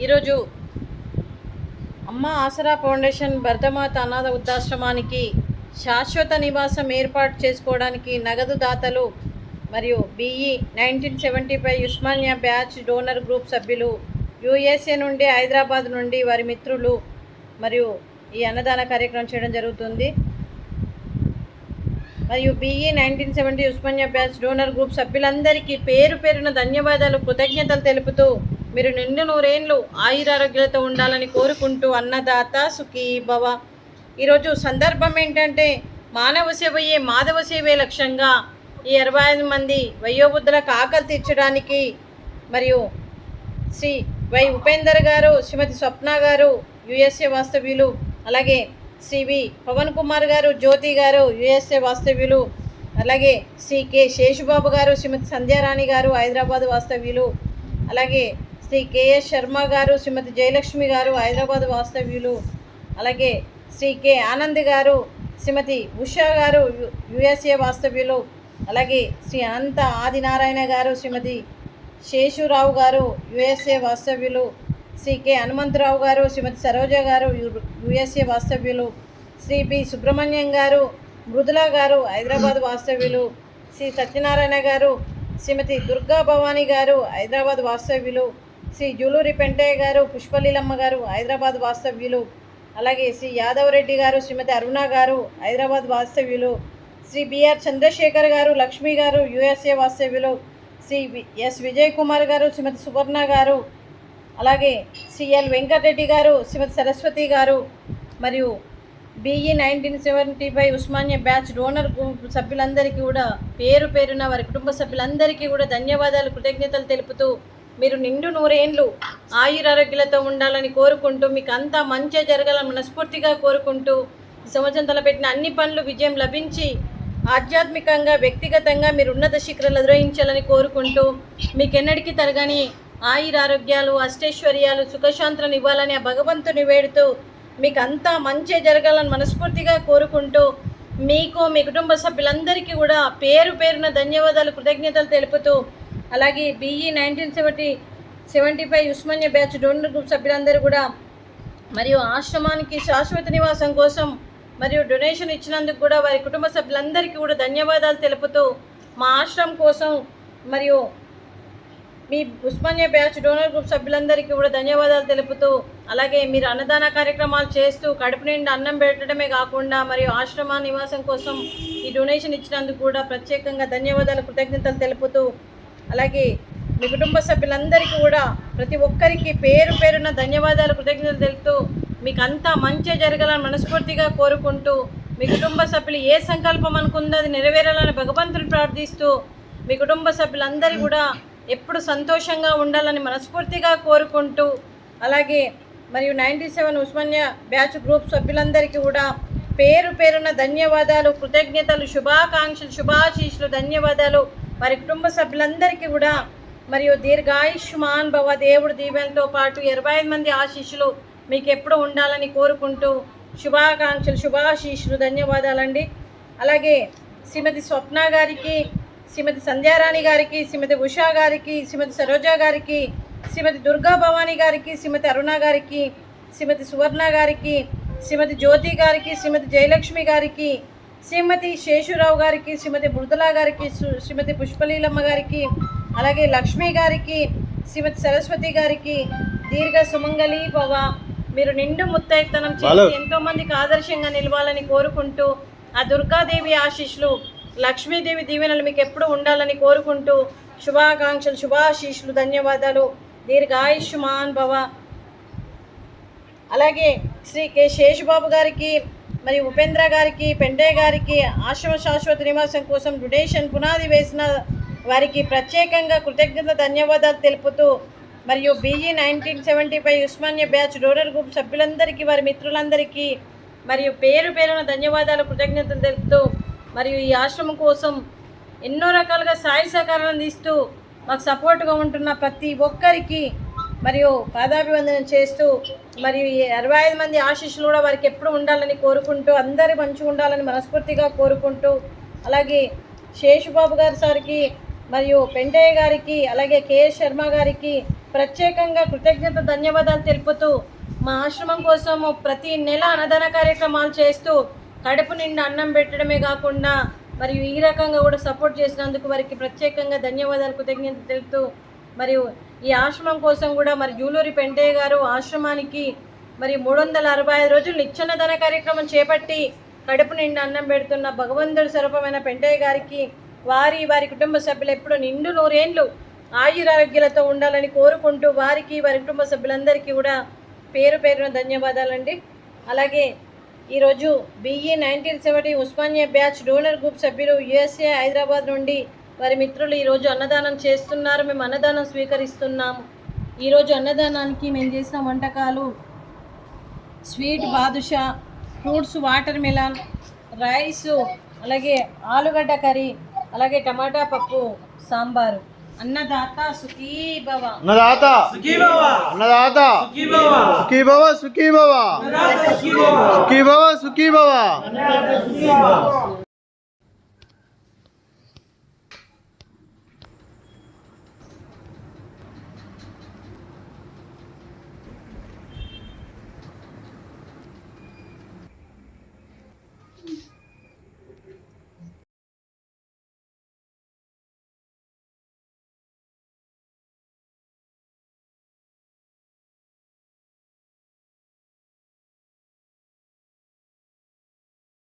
ఈరోజు అమ్మ ఆసరా ఫౌండేషన్ భరతమాత అనాథ వృద్ధాశ్రమానికి శాశ్వత నివాసం ఏర్పాటు చేసుకోవడానికి నగదు దాతలు మరియు BE 1975 Osmania batch donor group సభ్యులు USA నుండి హైదరాబాద్ నుండి వారి మిత్రులు మరియు ఈ అన్నదాన కార్యక్రమం చేయడం జరుగుతుంది. మరియు BE 1970 Osmania batch donor group సభ్యులందరికీ పేరు పేరున ధన్యవాదాలు, కృతజ్ఞతలు తెలుపుతూ మీరు నిండు నూరేండ్లు ఆయురారోగ్యాలతో ఉండాలని కోరుకుంటూ అన్నదాత సుఖీ భవ. ఈరోజు సందర్భం ఏంటంటే మానవ సేవయే మాధవ సేవే లక్ష్యంగా ఈ 65 మంది వయోవృద్ధులకు ఆకలి తీర్చడానికి మరియు శ్రీ వై ఉపేందర్ గారు, శ్రీమతి స్వప్న గారు USA వాస్తవ్యులు, అలాగే శ్రీ వి పవన్ కుమార్ గారు, జ్యోతి గారు USA వాస్తవ్యులు, అలాగే శ్రీ కె శేషుబాబు గారు, శ్రీమతి సంధ్యారాణి గారు హైదరాబాద్ వాస్తవ్యులు, అలాగే శ్రీ KS శర్మ గారు, శ్రీమతి జయలక్ష్మి గారు హైదరాబాద్ వాస్తవ్యులు, అలాగే శ్రీ కె ఆనంద్ గారు, శ్రీమతి ఉషా గారు USA వాస్తవ్యులు, అలాగే శ్రీ అనంత ఆదినారాయణ గారు, శ్రీమతి శేషురావు గారు USA వాస్తవ్యులు, శ్రీ కె హనుమంతరావు గారు, శ్రీమతి సరోజ గారు USA వాస్తవ్యులు, శ్రీ బి సుబ్రహ్మణ్యం గారు, మృదుల గారు హైదరాబాద్ వాస్తవ్యులు, శ్రీ సత్యనారాయణ గారు, శ్రీమతి దుర్గా భవానీ గారు హైదరాబాద్ వాస్తవ్యులు, శ్రీ జూలూరి పెంటయ్య గారు, పుష్పలీలమ్మ గారు హైదరాబాద్ వాస్తవ్యులు, అలాగే శ్రీ యాదవ్ రెడ్డి గారు, శ్రీమతి అరుణ గారు హైదరాబాద్ వాస్తవ్యులు, శ్రీ బిఆర్ చంద్రశేఖర్ గారు, లక్ష్మి గారు USA వాస్తవ్యులు, శ్రీ ఎస్ విజయ్ కుమార్ గారు, శ్రీమతి సువర్ణ గారు, అలాగే శ్రీ ఎల్ వెంకటరెడ్డి గారు, శ్రీమతి సరస్వతి గారు, మరియు BE 1975 Osmania batch donor group సభ్యులందరికీ కూడా పేరు పేరున వారి కుటుంబ సభ్యులందరికీ కూడా ధన్యవాదాలు, కృతజ్ఞతలు తెలుపుతూ మీరు నిండు నూరేండ్లు ఆయురారోగ్యాలతో ఉండాలని కోరుకుంటూ మీకు అంతా మంచి జరగాలని మనస్ఫూర్తిగా కోరుకుంటూ ఈ సంవత్సరం తలపెట్టిన అన్ని పనులు విజయం లభించి ఆధ్యాత్మికంగా వ్యక్తిగతంగా మీరు ఉన్నత శిఖరాలు అధిరోహించాలని కోరుకుంటూ మీకెన్నటికీ తరగని ఆయురారోగ్యాలు, అష్టైశ్వర్యాలు, సుఖశాంతులను ఇవ్వాలని ఆ భగవంతుని వేడుతూ మీకు అంతా మంచి జరగాలని మనస్ఫూర్తిగా కోరుకుంటూ మీకు మీ కుటుంబ సభ్యులందరికీ కూడా పేరు పేరున ధన్యవాదాలు, కృతజ్ఞతలు తెలుపుతూ అలాగే BE 1975 Osmania batch donor group సభ్యులందరూ కూడా మరియు ఆశ్రమానికి శాశ్వత నివాసం కోసం మరియు డొనేషన్ ఇచ్చినందుకు కూడా వారి కుటుంబ సభ్యులందరికీ కూడా ధన్యవాదాలు తెలుపుతూ మా ఆశ్రమం కోసం మరియు మీ ఉస్మానియా బ్యాచ్ డోనర్ గ్రూప్ సభ్యులందరికీ కూడా ధన్యవాదాలు తెలుపుతూ అలాగే మీరు అన్నదాన కార్యక్రమాలు చేస్తూ కడుపు నిండా అన్నం పెట్టడమే కాకుండా మరియు ఆశ్రమ నివాసం కోసం ఈ డొనేషన్ ఇచ్చినందుకు కూడా ప్రత్యేకంగా ధన్యవాదాలు, కృతజ్ఞతలు తెలుపుతూ అలాగే మీ కుటుంబ సభ్యులందరికీ కూడా ప్రతి ఒక్కరికి పేరు పేరున ధన్యవాదాలు, కృతజ్ఞతలు తెలుపుతూ మీకు అంతా మంచి జరగాలని మనస్ఫూర్తిగా కోరుకుంటూ మీ కుటుంబ సభ్యులు ఏ సంకల్పం అనుకుందో అది నెరవేరాలని భగవంతుని ప్రార్థిస్తూ మీ కుటుంబ సభ్యులందరూ కూడా ఎప్పుడు సంతోషంగా ఉండాలని మనస్ఫూర్తిగా కోరుకుంటూ అలాగే మరియు 97 ఉస్మానియా బ్యాచ్ గ్రూప్ సభ్యులందరికీ కూడా పేరు పేరున ధన్యవాదాలు, కృతజ్ఞతలు, శుభాకాంక్షలు, శుభాశీస్సులు, ధన్యవాదాలు. వారి కుటుంబ సభ్యులందరికీ కూడా మరియు దీర్ఘాయుష్మాన్ భవ దేవుడు దీవెనతో పాటు 25 మంది ఆశీస్సులు మీకు ఎప్పుడు ఉండాలని కోరుకుంటూ శుభాకాంక్షలు, శుభాశీస్సులు, ధన్యవాదాలండి. అలాగే శ్రీమతి స్వప్న గారికి, శ్రీమతి సంధ్యారాణి గారికి, శ్రీమతి ఉషా గారికి, శ్రీమతి సరోజ గారికి, శ్రీమతి దుర్గా భవానీ గారికి, శ్రీమతి అరుణ గారికి, శ్రీమతి సువర్ణ గారికి, శ్రీమతి జ్యోతి గారికి, శ్రీమతి జయలక్ష్మి గారికి, శ్రీమతి శేషురావు గారికి, శ్రీమతి మృదుల గారికి, శ్రీమతి పుష్పలీలమ్మ గారికి, అలాగే లక్ష్మి గారికి, శ్రీమతి సరస్వతి గారికి దీర్ఘ సుమంగళి భవ. మీరు నిండు ముత్తైతనం చేసి ఎంతోమందికి ఆదర్శంగా నిలవాలని కోరుకుంటూ ఆ దుర్గాదేవి ఆశీస్సులు, లక్ష్మీదేవి దీవెనలు మీకు ఎప్పుడు ఉండాలని కోరుకుంటూ శుభాకాంక్షలు, శుభాశీస్సులు, ధన్యవాదాలు. దీర్ఘాయుష్మాన్ భవ. అలాగే శ్రీ కె శేషుబాబు గారికి మరియు ఉపేంద్ర గారికి, పెంటయ్య గారికి ఆశ్రమ శాశ్వత నివాసం కోసం డొనేషన్ పునాది వేసిన వారికి ప్రత్యేకంగా కృతజ్ఞత ధన్యవాదాలు తెలుపుతూ మరియు BE 1975 Osmania batch donor group సభ్యులందరికీ వారి మిత్రులందరికీ మరియు పేరు పేరున ధన్యవాదాలు, కృతజ్ఞతలు తెలుపుతూ మరియు ఈ ఆశ్రమం కోసం ఎన్నో రకాలుగా సాయ సహకారాలు అందిస్తూ మాకు సపోర్ట్గా ఉంటున్న ప్రతి ఒక్కరికి మరియు పాదాభివందనం చేస్తూ మరియు ఈ 65 మంది ఆశీస్సులు కూడా వారికి ఎప్పుడు ఉండాలని కోరుకుంటూ అందరూ మంచిగా ఉండాలని మనస్ఫూర్తిగా కోరుకుంటూ అలాగే శేషుబాబు గారి సార్కి మరియు పెంటయ్య గారికి అలాగే KS శర్మ గారికి ప్రత్యేకంగా కృతజ్ఞత ధన్యవాదాలు తెలుపుతూ మా ఆశ్రమం కోసము ప్రతి నెల అన్నదాన కార్యక్రమాలు చేస్తూ కడుపు నిండా అన్నం పెట్టడమే కాకుండా మరియు ఈ రకంగా కూడా సపోర్ట్ చేసినందుకు వారికి ప్రత్యేకంగా ధన్యవాదాలు కృతజ్ఞత తెలుపుతూ మరియు ఈ ఆశ్రమం కోసం కూడా మరి జూలూరి పెంటయ్య గారు ఆశ్రమానికి మరి 365 రోజులు నిత్యాన్నదాన కార్యక్రమం చేపట్టి కడుపు నిండా అన్నం పెడుతున్న భగవంతుడి స్వరూపమైన పెంటయ్య గారికి వారి కుటుంబ సభ్యులు ఎప్పుడూ నిండు నూరేండ్లు ఆయురారోగ్యాలతో ఉండాలని కోరుకుంటూ వారికి వారి కుటుంబ సభ్యులందరికీ కూడా పేరున ధన్యవాదాలండి. అలాగే ఈరోజు BE 1970 Osmania batch donor group సభ్యులు USA హైదరాబాద్ నుండి వారి మిత్రులు ఈరోజు అన్నదానం చేస్తున్నారు. మేము అన్నదానం స్వీకరిస్తున్నాము. ఈరోజు అన్నదానానికి మేము చేసిన వంటకాలు sweet badusha, fruits water melon, rice, అలాగే ఆలుగడ్డ కర్రీ, అలాగే టమాటా పప్పు, సాంబారు. అన్నదాత సుఖీ భవ, అన్నదాత సుఖీ భవ, అన్నదాత సుఖీ భవ, సుఖీ భవ సుఖీ భవ, సుఖీ భవ సుఖీ భవ, సుఖీ భవ.